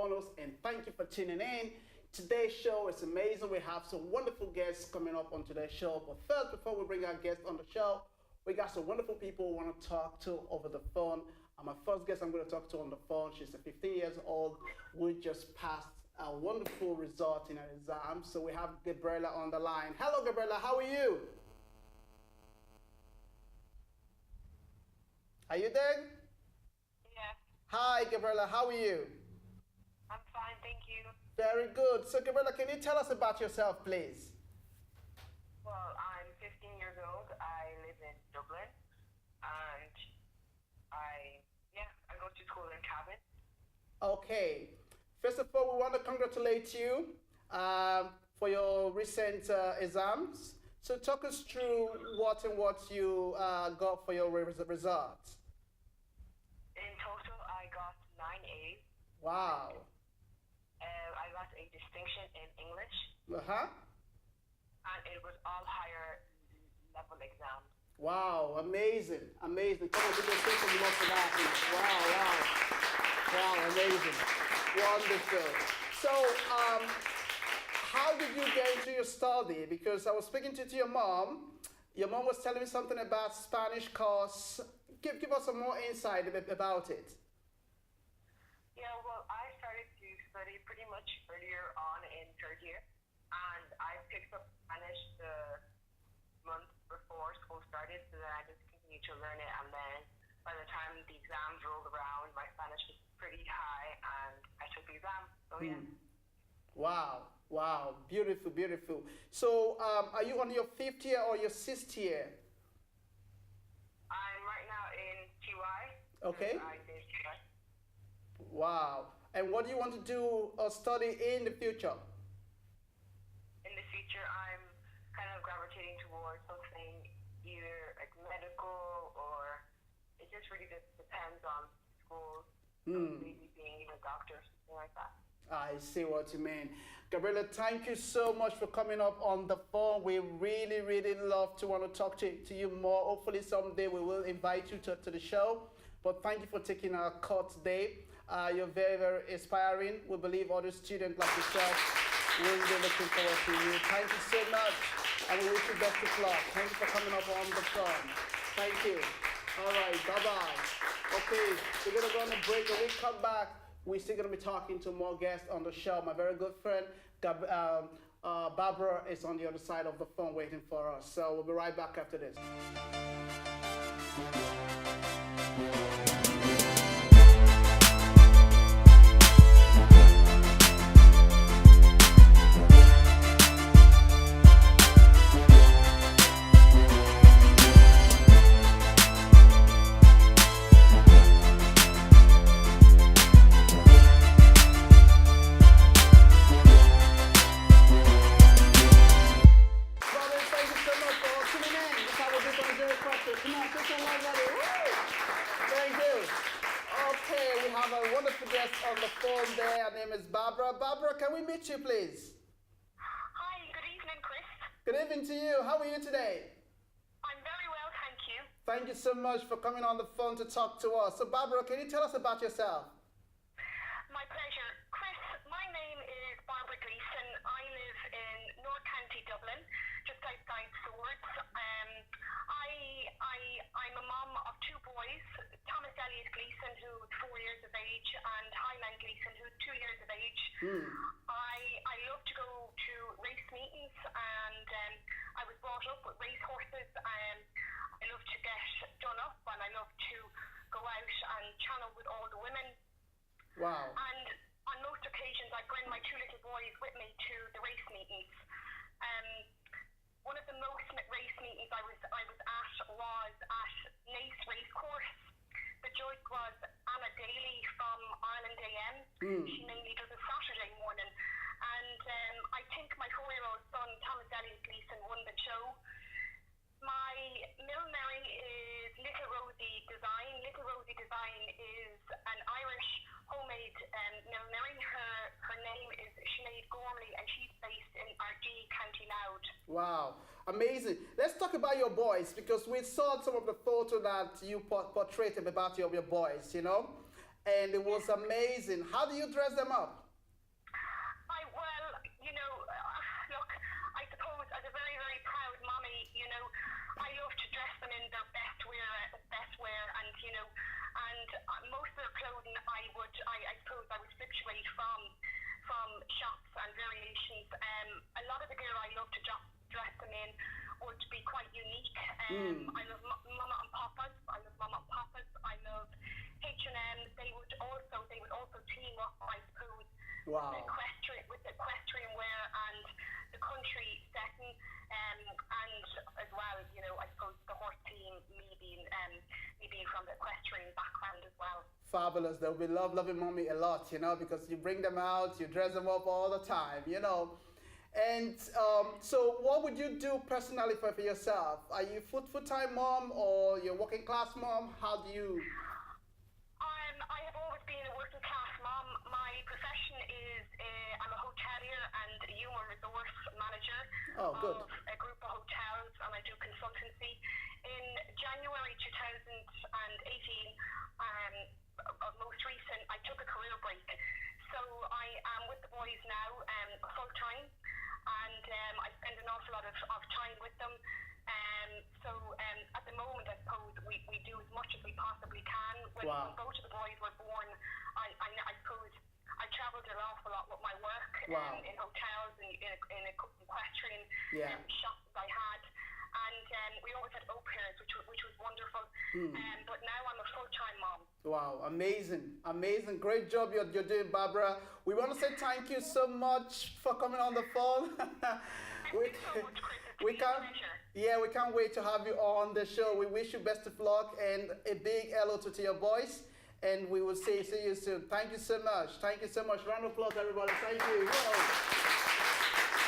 on us, and thank you for tuning in. Today's show is amazing. We have some wonderful guests coming up on today's show. But first, before we bring our guests on the show, we got some wonderful people we want to talk to over the phone. And my first guest I'm going to talk to on the phone, she's a 15 years old who just passed a wonderful result in her exam. So we have Gabrielle on the line. Hello, Gabrielle. How are you? Are you there? Yeah, Hi, Gabrielle. How are you? I'm fine, thank you. Very good. So, Gabrielle, can you tell us about yourself, please? Well, I'm 15 years old. I live in Dublin, and I go to school in Cavan. Okay. First of all, we want to congratulate you for your recent exams. So, talk us through what you got for your results. In total, I got 9 A's. Wow. I got a distinction in English, Uh-huh. and it was all higher level exams. Wow, amazing, amazing. Come on, we can take some more for that. Wow, wow. Wow, amazing. Wonderful. So, how did you get into your study? Because I was speaking to your mom. Your mom was telling me something about Spanish course. Give us some more insight about it. Yeah, well, I started to study pretty much earlier on in third year, and I picked up Spanish the month before school started, so then I just continued to learn it, and then by the time the exams rolled around, my Spanish was pretty high, and I took the exam. So yeah. Wow, wow, beautiful, beautiful. So, are you on your 5th year or your 6th year? I'm right now in TY. Okay. I did TY. Wow. And what do you want to do or study in the future? In the future, I'm kind of gravitating towards something either like medical, or it just really depends on school. Maybe being a doctor, something like that. I see what you mean. Gabrielle, thank you so much for coming up on the phone. We really, really love to want to talk to you more. Hopefully someday we will invite you to the show. But thank you for taking our call today. You're very, very inspiring. We believe other students like yourself will be looking forward to you. Thank you so much. And we wish you best of luck. Thank you for coming up on the phone. Thank you. All right, bye-bye. Okay, we're going to go on a break. When we come back, we're still going to be talking to more guests on the show. My very good friend, Barbara, is on the other side of the phone waiting for us. So we'll be right back after this. Barbara, can we meet you, please? Hi, good evening, Chris. Good evening to you. How are you today? I'm very well, thank you. Thank you so much for coming on the phone to talk to us. So, Barbara, can you tell us about yourself? My pleasure. Chris, my name is Barbra Gleeson. I live in North County, Dublin, just outside Swords. I'm a mum of 2 boys, Thomas Elliot Gleeson, who's 4 years of age, and Hyman Gleeson, who's 2 years of age. I love to go to race meetings, and I was brought up with race horses. I love to get done up, and I love to go out and channel with all the women. Wow. And on most occasions, I bring my 2 little boys with me to the race meetings. One of the most race meetings I was at was at Naas Racecourse. The judge was Anna Daly from Ireland AM. She mainly does a Saturday morning. And I think my 4-year-old son, Thomas Elliot Gleeson, won the show. My millinery is Little Rosie Design. Little Rosie Design is an Irish homemade millinery. Her name is Sinead Gormley, and she's based in Ardee, County Louth. Wow, amazing. Let's talk about your boys, because we saw some of the photo that you portrayed about your boys, you know. and it was amazing. How do you dress them up? Well, look, I suppose as a very, very proud mommy, I love to dress them in their best wear, and most of their clothing I suppose I would fluctuate from shops and variations. A lot of the gear I love to dress them in would be quite unique. I love Mama and Papa's. I love H&M. They would also team up, I suppose, Wow. with the equestrian wear and the country setting, and as well, I suppose the horse team, me being from the equestrian background as well. Fabulous. They'll be loving mommy a lot, because you bring them out, you dress them up all the time, And so what would you do personally for yourself? Are you full-time mom or you're working class mom? How do you? I have always been a working class mom. My profession is I'm a hotelier and a human resource manager of a group of hotels, and I do consultancy. In January 2018, most recent, I took a career break. So I am with the boys now full time, and I spend an awful lot of time with them. So at the moment, I suppose we do as much as we possibly can. When both of the boys were born, I suppose I travelled an awful lot with my work in hotels and in equestrian shops I had. And we always had au pairs, which was wonderful. But now I'm a full-time mom. Wow, amazing. Great job you're doing, Barbra. We want to say thank you so much for coming on the phone. Thank you so much, Chris. It's been a pleasure. Yeah, we can't wait to have you on the show. We wish you best of luck and a big hello to your boys. And we will see you soon. Thank you so much. Round of applause, everybody. Thank you. Whoa.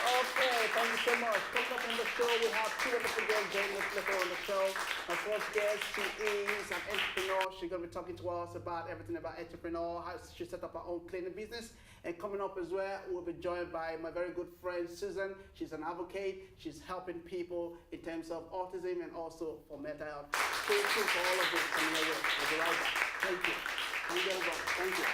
Okay, thank you so much. Coming up on the show, we have two wonderful girls joining us later on the show. My first guest, she is an entrepreneur. She's going to be talking to us about everything about entrepreneur, how she set up her own cleaning business. And coming up as well, we'll be joined by my very good friend, Sunzan. She's an advocate. She's helping people in terms of autism and also for mental health. Stay tuned for all of this coming your way. We'll be right back. Thank you. Thank you, everybody. Thank you.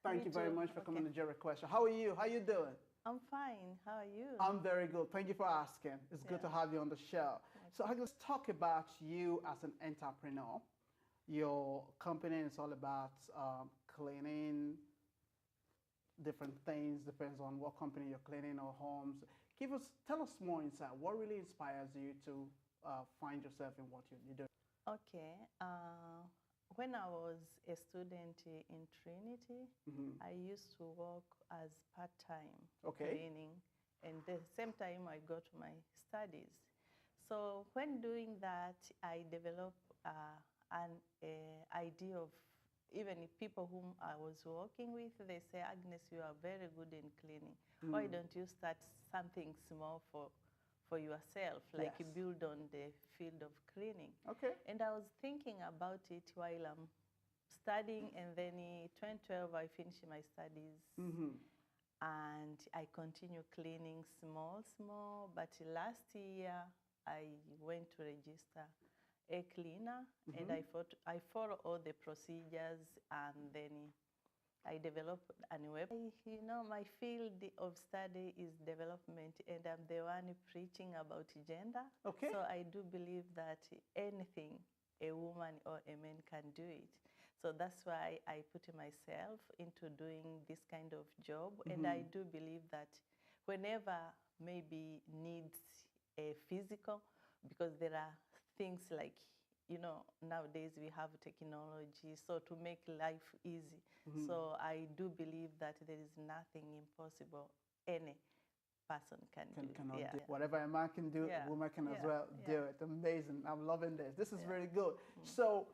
Thank you very much for coming to Jerry Question. How are you? How are you doing? I'm fine. How are you? I'm very good. Thank you for asking. It's good to have you on the show. So let's talk about you as an entrepreneur. Your company is all about cleaning different things, depends on what company you're cleaning or homes. Tell us more insight. What really inspires you to find yourself in what you do? Okay. When I was a student in Trinity, I used to work as part-time cleaning, and at the same time I got my studies. So when doing that, I developed an idea of even people whom I was working with. They say, Agnes, you are very good in cleaning. Why don't you start something small for yourself, like you build on the field of cleaning? Okay. And I was thinking about it while I'm studying, and then in 2012 I finished my studies, and I continue cleaning small, but last year I went to register aCleaner, and I follow all the procedures, and then I developed a web. My field of study is development, and I'm the one preaching about gender. Okay. So I do believe that anything a woman or a man can do it. So that's why I put myself into doing this kind of job, and I do believe that whenever maybe needs a physical, because there are things like, nowadays we have technology, so to make life easy. So I do believe that there is nothing impossible person cannot yeah. do. Whatever a man can do, a woman can as well do it. Amazing. I'm loving this. This is very good. So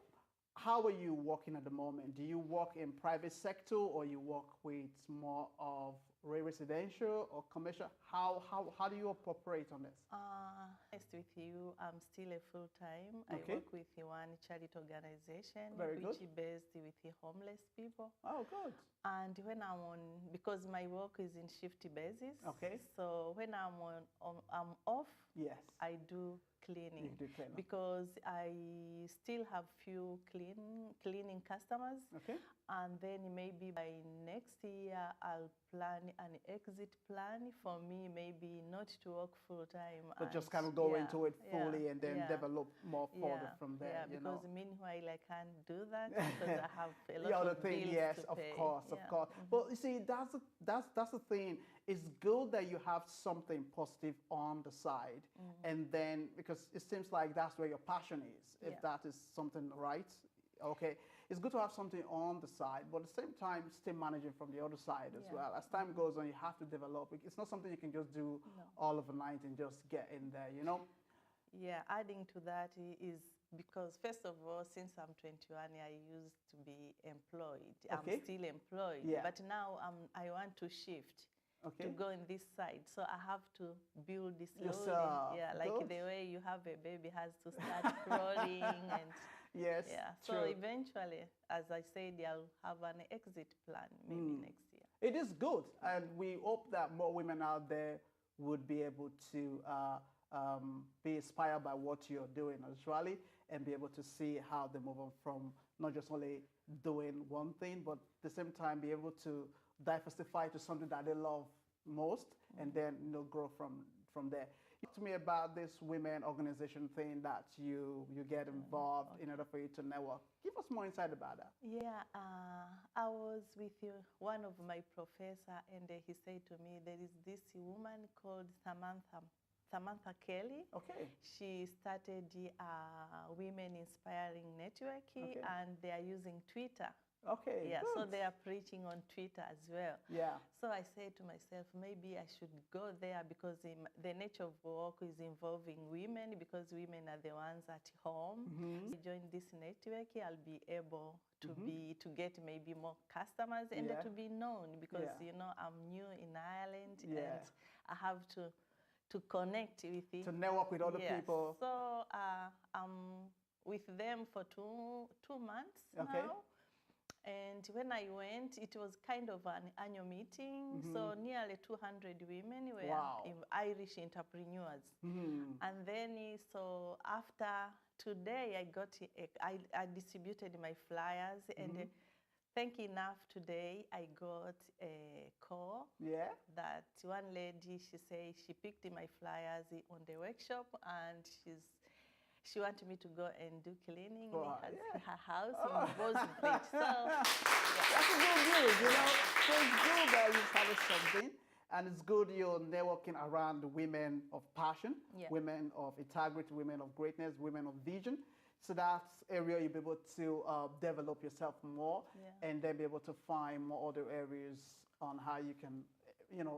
how are you working at the moment? Do you work in private sector or you work with more of residential or commercial? How do you operate on this? Honest with you, I'm still a full-time. Okay. I work with one charity organization which is based with the homeless people. Oh, good. And when I'm on, because my work is in shift basis, so when I'm off, I do cleaning. You do cleaning. Because I still have few cleaning customers. Okay. And then maybe by next year, I'll plan an exit plan for me, maybe not to work full time. But just kind of go into it fully and then develop more further from there. Yeah, because meanwhile I can't do that because I have a lot of bills to pay. Of course. But you see, that's the thing. It's good that you have something positive on the side, and then because it seems like that's where your passion is. If that is something right, okay. It's good to have something on the side, but at the same time, still managing from the other side as well. As time goes on, you have to develop. It's not something you can just do all overnight and just get in there, you know? Yeah, adding to that is because, first of all, since I'm 21, I used to be employed. I'm still employed, but now I want to shift. To go in this side, so I have to build this slowly. Like the way you have a baby has to start crawling and so eventually, as I said, I'll have an exit plan maybe next year. It is good, and we hope that more women out there would be able to be inspired by what you're doing actually, and be able to see how they move on from not just only doing one thing, but at the same time be able to diversify to something that they love most, and then grow from there. Talk to me about this women organization thing that you get involved in order for you to network. Give us more insight about that. Yeah, I was with one of my professor, and he said to me, there is this woman called Samantha Carey. Okay. She started Women Inspiring Network, and they are using Twitter. Okay. Yeah, good. so they are preaching on Twitter as well. Yeah. So I said to myself, maybe I should go there because the nature of work is involving women, because women are the ones at home. I join this network, I'll be able to get maybe more customers and to be known, because I'm new in Ireland and I have to connect with it. To network with other people. So I'm with them for two months now. And when I went, it was kind of an annual meeting, so nearly 200 women were Irish entrepreneurs. And then, so after today, I distributed my flyers, and thank enough today, I got a call that one lady, she said she picked my flyers on the workshop, and she wanted me to go and do cleaning in her house in Bosbridge. So that's a good news, So it's good that you started something, and it's good you're networking around women of passion, women of integrity, women of greatness, women of vision. So that's area you'll be able to develop yourself more, and then be able to find more other areas on how you can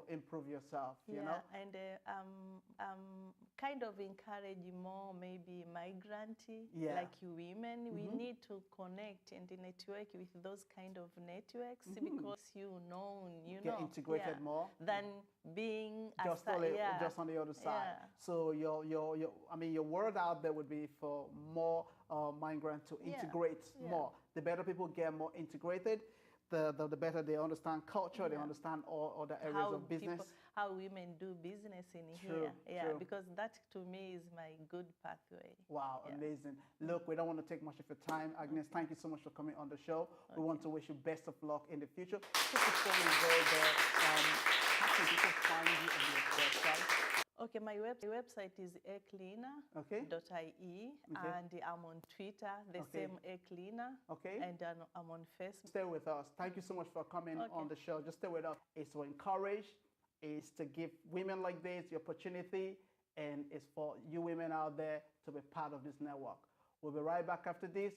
improve yourself, you know? And kind of encouraging more maybe migrant like women. We need to connect and network with those kind of networks, because you get integrated more than being just on the other side. So your word out there would be for more migrants to integrate more. The better people get more integrated, the better they understand culture, they understand all other areas of business. How women do business in here. True. Because that to me is my good pathway. Wow, amazing. Look, we don't want to take much of your time. Agnes, thank you so much for coming on the show. We want to wish you best of luck in the future. Just before we go there, how can people find you on your website? Okay, my website is aCleaner.ie, and I'm on Twitter, the same aCleaner, and I'm on Facebook. Stay with us. Thank you so much for coming on the show. Just stay with us. It's to encourage, it's to give women like this the opportunity, and it's for you women out there to be part of this network. We'll be right back after this.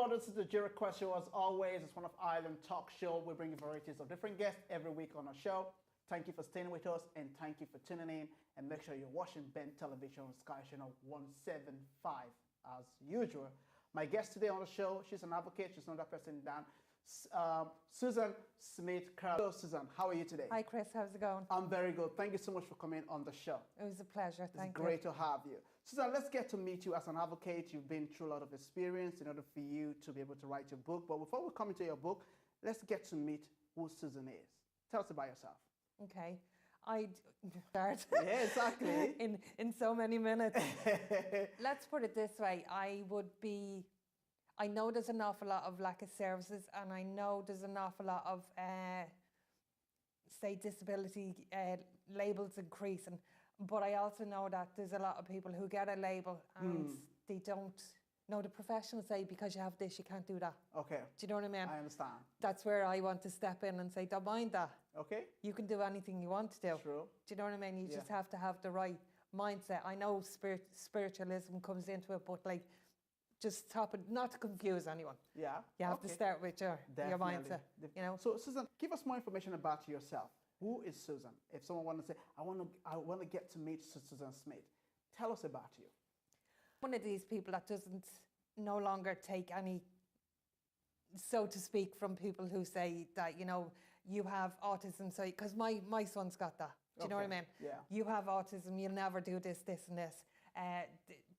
know, this is the Jerry Quest Show. As always, it's one of Ireland talk show. We bring varieties of different guests every week on our show. Thank you for staying with us, and thank you for tuning in. And make sure you're watching Ben Television on Sky Channel 175 as usual. My guest today on the show, she's an advocate. She's not that person down. Sunzan Smith. Hello, Sunzan. How are you today? Hi, Chris. How's it going? I'm very good. Thank you so much for coming on the show. It was a pleasure. Thank you. It's great to have you. Sunzan, let's get to meet you as an advocate. You've been through a lot of experience in order for you to be able to write your book. But before we come into your book, let's get to meet who Sunzan is. Tell us about yourself. Okay. I'd start Yeah, exactly. in so many minutes. Let's put it this way. I know there's an awful lot of lack of services, and I know there's an awful lot of, say, disability labels increasing. But I also know that there's a lot of people who get a label and they don't know. The professionals say, because you have this, you can't do that. Okay. Do you know what I mean? I understand. That's where I want to step in and say, don't mind that. Okay. You can do anything you want to do. True. Do you know what I mean? You just have to have the right mindset. I know spiritualism comes into it, but like, just stop it, not to confuse anyone. Yeah. You have to start with your mindset. You know. So, Sunzan, give us more information about yourself. Who is Sunzan? If someone wants to say, I want to get to meet Sunzan Smith, tell us about you. One of these people that doesn't no longer take any, so to speak, from people who say that, you know, you have autism. So, because my son's got that. Do you know what I mean? Yeah. You have autism, you'll never do this, this, and this.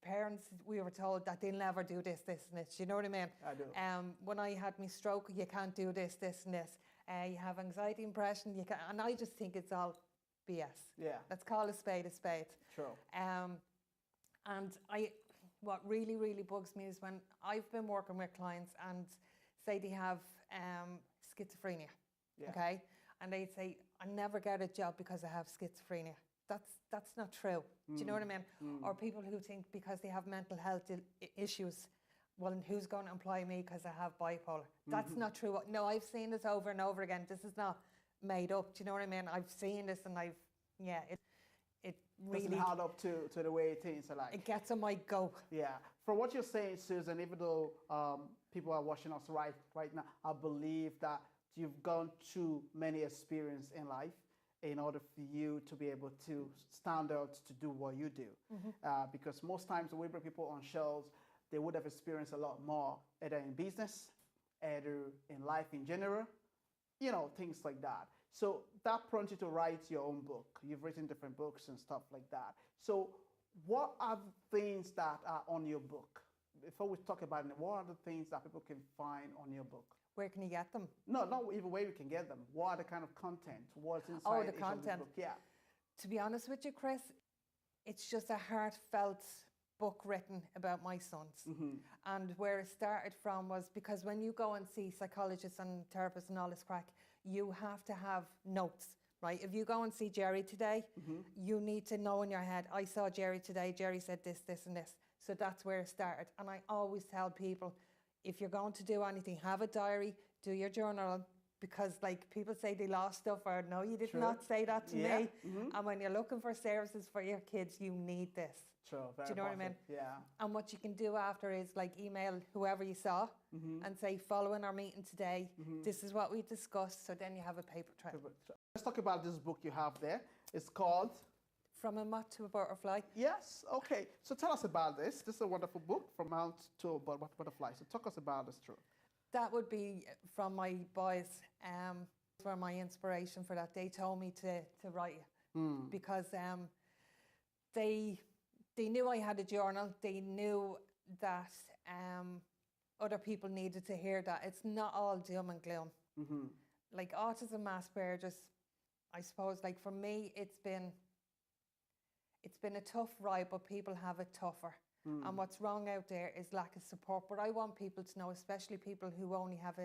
Parents, we were told that they'll never do this, this, and this. Do you know what I mean? I do. When I had my stroke, you can't do this, this, and this. You have anxiety, depression, you can, and I just think it's all BS. Yeah. Let's call a spade a spade. True. And what really, really bugs me is when I've been working with clients and say they have schizophrenia, okay? And they say, I never get a job because I have schizophrenia. That's not true. Do you know what I mean? Or people who think because they have mental health issues, well, who's going to employ me because I have bipolar? That's not true. No, I've seen this over and over again. This is not made up. Do you know what I mean? I've seen this, and it really doesn't add up to the way things are like. It gets on my goat. Yeah. From what you're saying, Sunzan, even though people are watching us right now, I believe that you've gone through many experiences in life in order for you to be able to stand out to do what you do. Because most times when we bring people on shows, they would have experienced a lot more, either in business, either in life in general, you know, things like that. So that prompted you to write your own book. You've written different books and stuff like that. So what are the things that are on your book? Before we talk about it, what are the things that people can find on your book? Where can you get them? No, not even where we can get them. What are the kind of content? What's inside the each content. of the book? Yeah. To be honest with you, Chris, it's just a heartfelt book written about my sons. And where it started from was because when you go and see psychologists and therapists and all this crack, you have to have notes, right? If you go and see Jerry today, you need to know in your head, I saw Jerry today, Jerry said this, this, and this. So that's where it started. And I always tell people, if you're going to do anything, have a diary, do your journal, because like people say they lost stuff, or no, you did not say that to me. And when you're looking for services for your kids, you need this. True, very do you know what I mean? Yeah. And what you can do after is like email whoever you saw and say, following our meeting today, this is what we discussed. So then you have a paper trail. Let's talk about this book you have there. It's called From a Moth to a Butterfly. Yes, okay. So tell us about this. This is a wonderful book, From Moth to a Butterfly. So talk us about this, true. That would be from my boys. For my inspiration for that. They told me to write it because they knew I had a journal. They knew that other people needed to hear that. It's not all doom and gloom. Like autism, Asperger's, I suppose, like for me, it's been a tough ride, but people have it tougher. And what's wrong out there is lack of support. But I want people to know, especially people who only have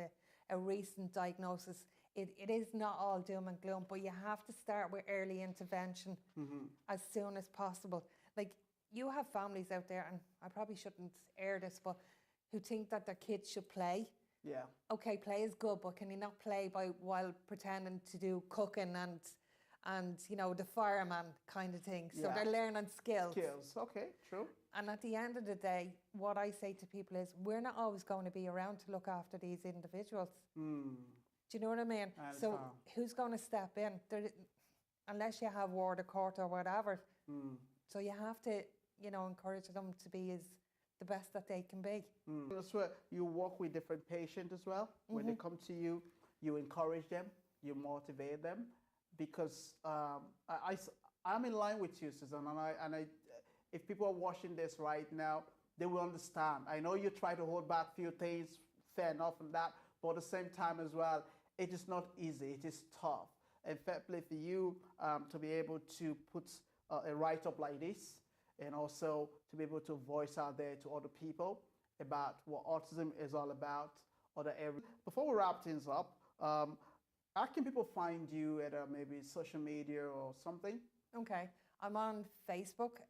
a recent diagnosis, it is not all doom and gloom, but you have to start with early intervention as soon as possible. Like, you have families out there, and I probably shouldn't air this, but who think that their kids should play. Yeah. Okay, play is good, but can you not play while pretending to do cooking and, you know, the fireman kind of thing. So Yeah. they're learning skills. Skills, okay, true. And at the end of the day, what I say to people is, we're not always going to be around to look after these individuals. Mm. Do you know what I mean? So who's going to step in? Unless you have ward of court or whatever. Mm. So you have to, you know, encourage them to be the best that they can be. Mm. That's where you work with different patients as well. When they come to you, you encourage them, you motivate them, because I'm in line with you, Susan, and I, if people are watching this right now, they will understand. I know you try to hold back few things, fair enough, and that, but at the same time as well, it is not easy. It is tough. And fair play for you to be able to put a write-up like this, and also to be able to voice out there to other people about what autism is all about, other areas. Before we wrap things up, how can people find you at maybe social media or something? Okay, I'm on Facebook.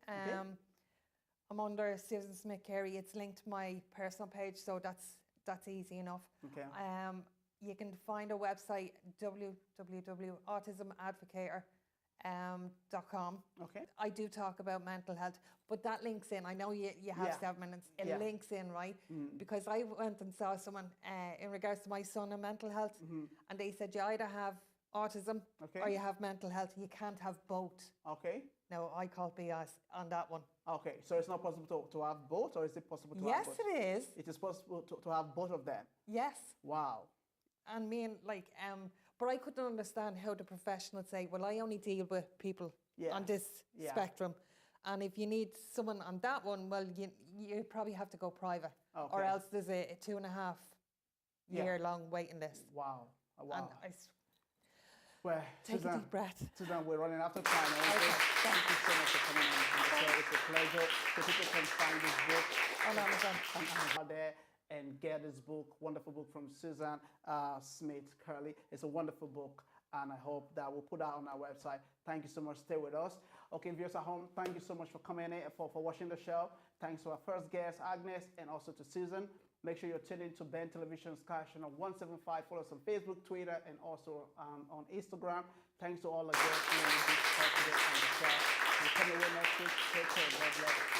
I'm under Susan Smith Carey. It's linked to my personal page, so that's easy enough. Okay. You can find a website, www.autismadvocator.com. Okay. I do talk about mental health, but that links in. I know you have 7 minutes. It links in, right? Because I went and saw someone in regards to my son and mental health, and they said you either have autism or you have mental health. You can't have both. Okay. No, I call BS on that one. Okay, so it's not possible to have both, or is it possible to have both? Yes, it is. It is possible to have both of them? Yes. Wow. And but I couldn't understand how the professionals say, well, I only deal with people on this spectrum. And if you need someone on that one, well, you probably have to go private. Okay. Or else there's a 2.5 year long waiting list. Wow. And well, take a deep breath. Susan, we're running out of time. Thank you so much for coming on the show. It's a pleasure. So people can find this book on Amazon out there and get this book, wonderful book from Susan Smith Carey. It's a wonderful book, and I hope that we'll put that on our website. Thank you so much. Stay with us. Okay, viewers at home, thank you so much for coming in, for watching the show. Thanks to our first guest, Agnes, and also to Susan. Make sure you're tuned in to Ben Television Sky Channel 175. Follow us on Facebook, Twitter, and also on Instagram. Thanks to all the guests who participated on the show. We'll come away next week. Take care. God bless.